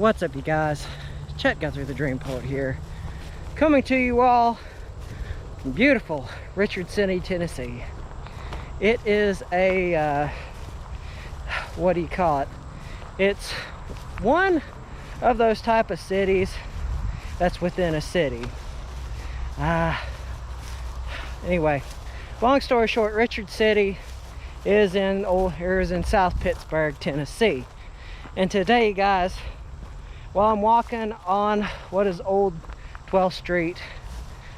What's up, you guys? Chet-Guthrie, the Dream Poet here, coming to you all from beautiful Richard City, Tennessee. It is a, what do you call it? It's one of those type of cities that's within a city. Anyway, long story short, Richard City is in South Pittsburgh, Tennessee. And today, guys, while I'm walking on what is Old 12th Street,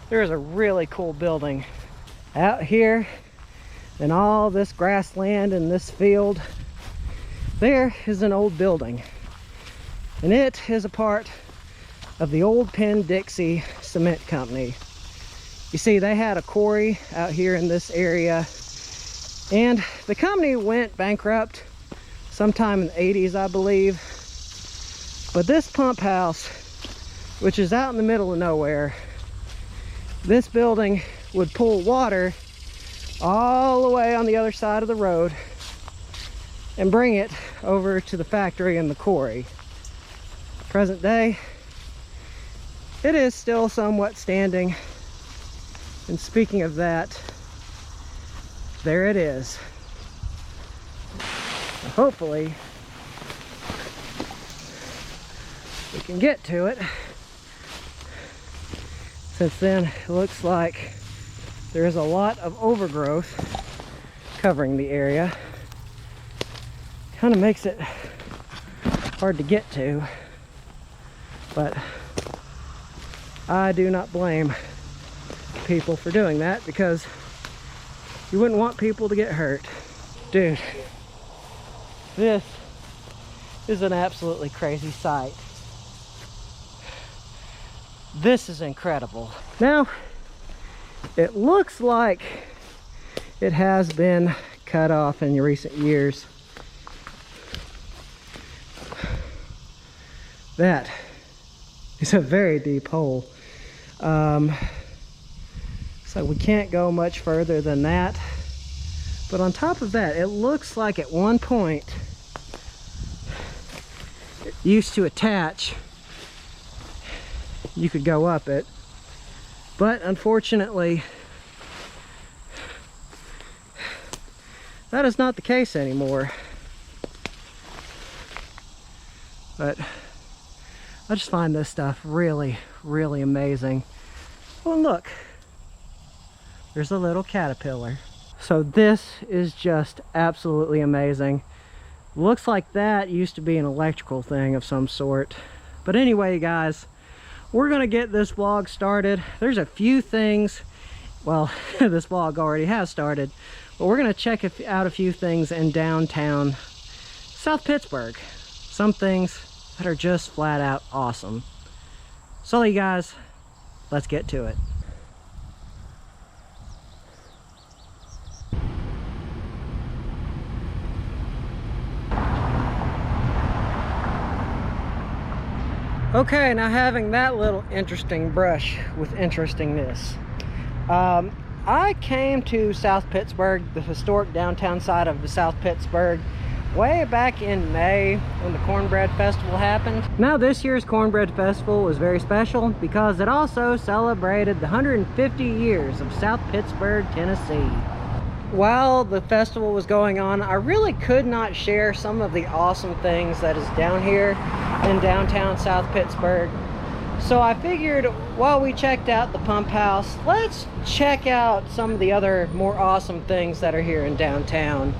there's a really cool building out here, and all this grassland and this field. There is an old building, and it is a part of the old Penn Dixie cement company. You see, they had a quarry out here in this area, and the company went bankrupt sometime in the 80s, I believe. But this pump house, which is out in the middle of nowhere, this building would pull water all the way on the other side of the road and bring it over to the factory and the quarry. Present day, it is still somewhat standing. And speaking of that, there it is. Hopefully we can get to it. Since then, it looks like there is a lot of overgrowth covering the area. Kind of makes it hard to get to, but I do not blame people for doing that, because you wouldn't want people to get hurt. Dude, this is an absolutely crazy sight. This is incredible. Now, it looks like it has been cut off in recent years. That is a very deep hole. So we can't go much further than that. But on top of that, it looks like at one point it used to attach. You could go up it, but unfortunately that is not the case anymore. But I just find this stuff really, really amazing. Oh, and look, there's a little caterpillar. So this is just absolutely amazing. Looks like that used to be an electrical thing of some sort. But anyway, guys, we're gonna get this vlog started. There's a few things, well, this vlog already has started, but we're gonna check out a few things in downtown South Pittsburgh. Some things that are just flat out awesome. So you guys, let's get to it. Okay, now having that little interesting brush with interestingness, I came to South Pittsburgh, the historic downtown side of the South Pittsburgh, way back in May when the Cornbread Festival happened. Now, this year's Cornbread Festival was very special because it also celebrated the 150 years of South Pittsburgh, Tennessee. While the festival was going on, I really could not share some of the awesome things that is down here in downtown South Pittsburgh. So I figured while we checked out the pump house, let's check out some of the other more awesome things that are here in downtown.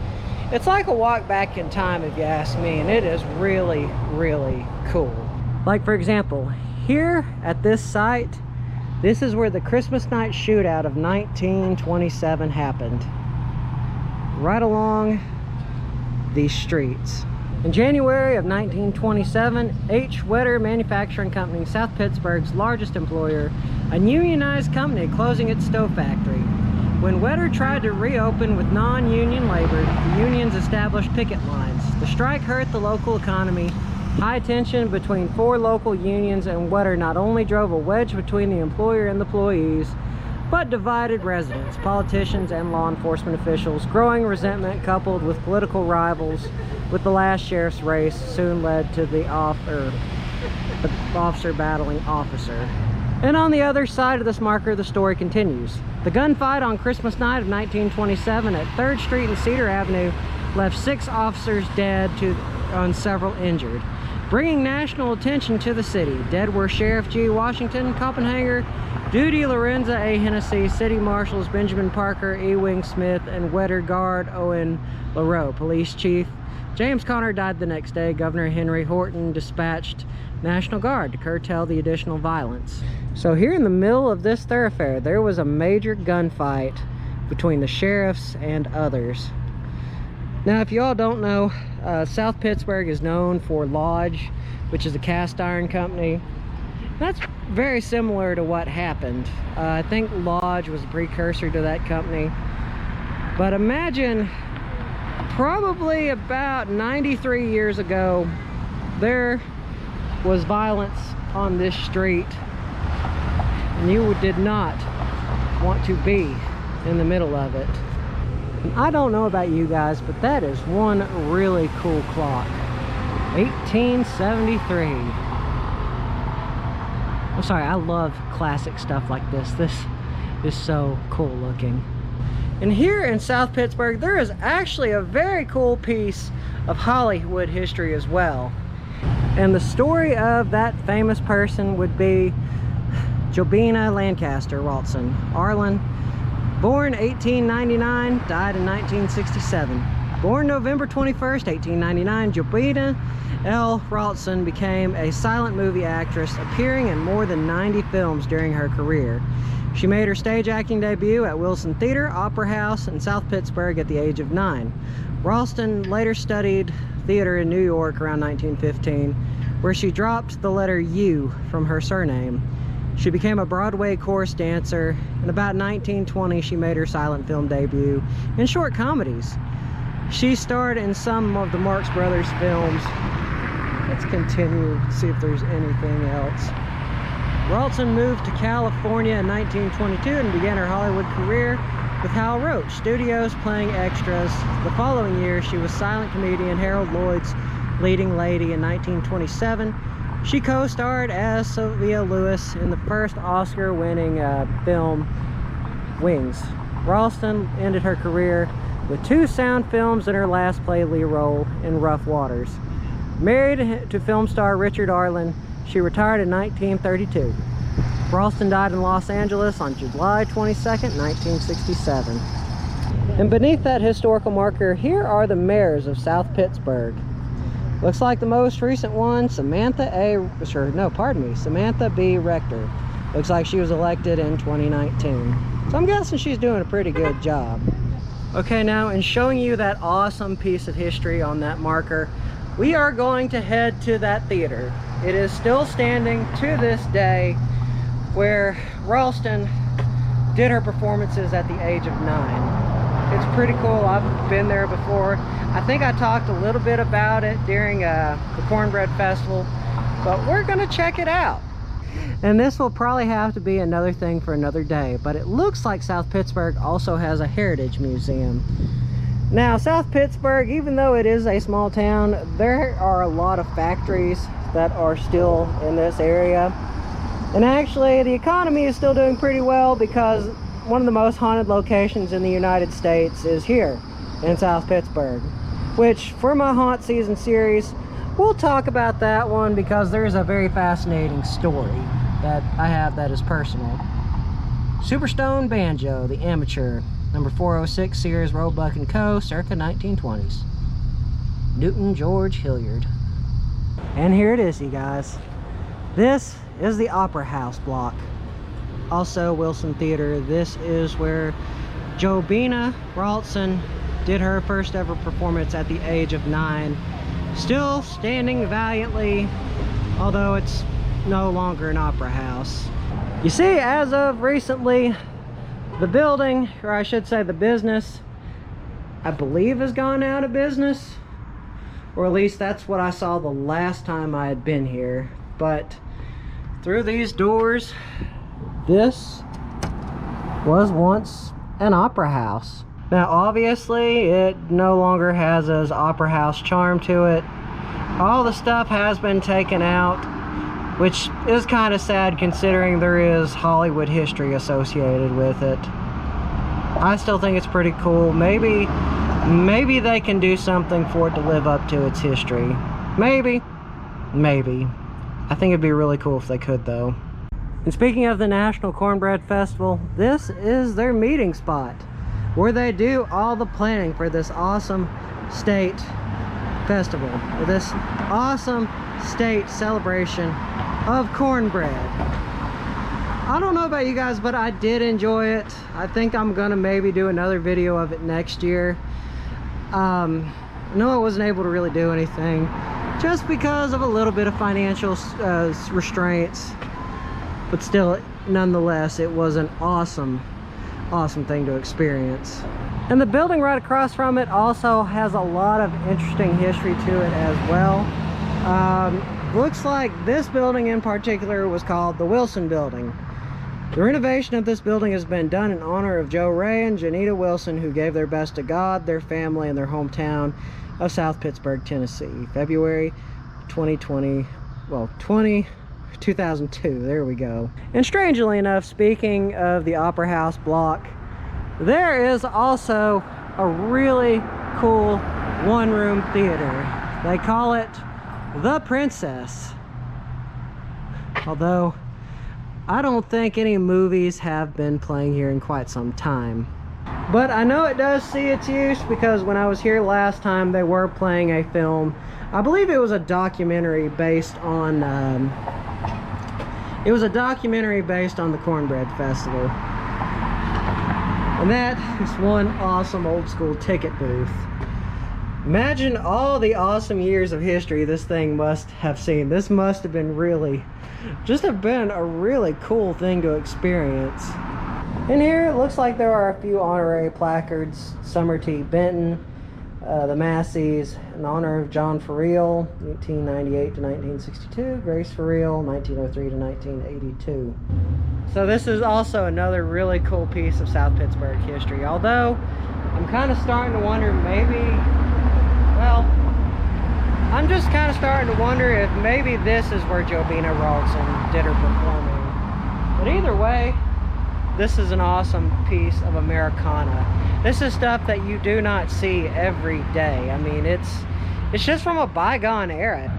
It's like a walk back in time, if you ask me, and it is really, really cool. Like, for example, here at this site, this is where the Christmas night shootout of 1927 happened. Right along these streets. In January of 1927, H. Wetter Manufacturing Company, South Pittsburgh's largest employer, a unionized company closing its stove factory. When Wetter tried to reopen with non-union labor, the unions established picket lines. The strike hurt the local economy. High tension between four local unions and Wetter not only drove a wedge between the employer and the employees, but divided residents, politicians, and law enforcement officials. Growing resentment coupled with political rivals with the last sheriff's race soon led to the the officer battling officer. And on the other side of this marker, the story continues. The gunfight on Christmas night of 1927 at 3rd Street and Cedar Avenue left 6 officers dead and several injured, bringing national attention to the city. Dead were Sheriff G. Washington Copenhager, Duty Lorenza A. Hennessy, City Marshals Benjamin Parker, Ewing Smith, and Wetter Guard Owen LaRoe. Police Chief James Conner died the next day. Governor Henry Horton dispatched National Guard to curtail the additional violence. So here in the middle of this thoroughfare, there was a major gunfight between the sheriffs and others. Now, if you all don't know, South Pittsburgh is known for Lodge, which is a cast iron company. That's very similar to what happened. I think Lodge was a precursor to that company. But imagine, probably about 93 years ago, there was violence on this street, and you did not want to be in the middle of it. And I don't know about you guys, but that is one really cool clock. 1873. I'm sorry, I love classic stuff like this. This is so cool looking. And here in South Pittsburgh, there is actually a very cool piece of Hollywood history as well. And the story of that famous person would be Jobina Lancaster Ralston Arlen. Born 1899, died in 1967. Born November 21st, 1899, Jobina L. Ralston became a silent movie actress, appearing in more than 90 films during her career. She made her stage acting debut at Wilson Theater, Opera House in South Pittsburgh at the age of 9. Ralston later studied theater in New York around 1915, where she dropped the letter U from her surname. She became a Broadway chorus dancer. In about 1920, she made her silent film debut in short comedies. She starred in some of the Marx Brothers films. Let's continue to see if there's anything else. Ralston moved to California in 1922 and began her Hollywood career with Hal Roach Studios, playing extras. The following year, she was silent comedian Harold Lloyd's leading lady in 1927. She co-starred as Sylvia Lewis in the first Oscar-winning film, Wings. Ralston ended her career with 2 sound films and her last play lead role in Rough Waters. Married to film star Richard Arlen, she retired in 1932. Ralston died in Los Angeles on July 22nd, 1967. And beneath that historical marker, here are the mayors of South Pittsburgh. Looks like the most recent one, Samantha B. Rector. Looks like she was elected in 2019. So I'm guessing she's doing a pretty good job. Okay, now in showing you that awesome piece of history on that marker, we are going to head to that theater. It is still standing to this day, where Ralston did her performances at the age of 9. It's pretty cool. I've been there before. I think I talked a little bit about it during the Cornbread Festival, but we're gonna check it out. And this will probably have to be another thing for another day, but it looks like South Pittsburgh also has a heritage museum. Now, South Pittsburgh, even though it is a small town, there are a lot of factories that are still in this area. And actually, the economy is still doing pretty well, because one of the most haunted locations in the United States is here in South Pittsburgh, which for my haunt season series, we'll talk about that one, because there's a very fascinating story that I have that is personal. Superstone Banjo, the Amateur, number 406 Sears Roebuck & Co., circa 1920s. Newton George Hilliard. And here it is, you guys. This is the Opera House block. Also Wilson Theater. This is where Jobina Ralston did her first ever performance at the age of 9. Still standing valiantly, although it's no longer an opera house. You see, as of recently, the building, or I should say the business, I believe has gone out of business. Or at least that's what I saw the last time I had been here. But through these doors, this was once an opera house. Now obviously it no longer has as opera house charm to it. All the stuff has been taken out. which is kind of sad considering there is Hollywood history associated with it. I still think it's pretty cool. Maybe they can do something for it to live up to its history. Maybe. I think it'd be really cool if they could, though. And speaking of the National Cornbread Festival, this is their meeting spot where they do all the planning for this awesome state festival, or this awesome state celebration of cornbread. I don't know about you guys, but I did enjoy it. I think I'm gonna maybe do another video of it next year. No, I wasn't able to really do anything just because of a little bit of financial restraints, but still, nonetheless, it was an awesome thing to experience. And the building right across from it also has a lot of interesting history to it as well. Looks like this building in particular was called the Wilson Building. The renovation of this building has been done in honor of Joe Ray and Janita Wilson, who gave their best to God, their family, and their hometown of South Pittsburgh, Tennessee. February 2002, there we go. And strangely enough, speaking of the Opera House block, there is also a really cool one-room theater. They call it The Princess. Although, I don't think any movies have been playing here in quite some time. But I know it does see its use because when I was here last time, they were playing a film. I believe it was a documentary based on, the Cornbread Festival. And that is one awesome old school ticket booth. Imagine all the awesome years of history this thing must have seen. This must have been a really cool thing to experience. In here, it looks like there are a few honorary placards. Summer T. Benton, the Masseys, in honor of John Ferrell, 1898 to 1962, Grace Ferrell, 1903 to 1982. So this is also another really cool piece of South Pittsburgh history. Although, I'm kind of starting to wonder I'm just kind of starting to wonder if maybe this is where Jobina Rawlson did her performing. But either way, this is an awesome piece of Americana. This is stuff that you do not see every day. I mean, it's just from a bygone era.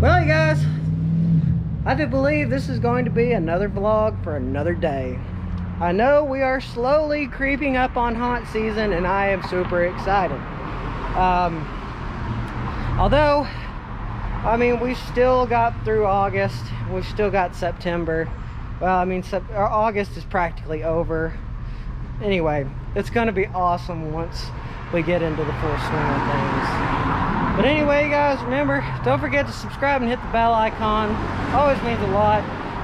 Well, you guys, I do believe this is going to be another vlog for another day. I know we are slowly creeping up on haunt season, and I am super excited. Although, I mean, we still got through August. We've still got September. Well, I mean, August is practically over. Anyway, it's going to be awesome once we get into the full swing of things. But anyway, guys, remember, don't forget to subscribe and hit the bell icon. Always means a lot.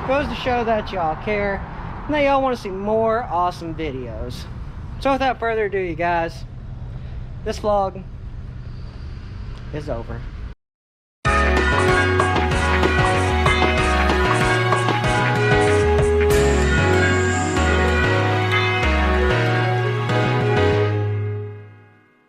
Goes to show that y'all care. And that y'all want to see more awesome videos. So without further ado, you guys, this vlog is over.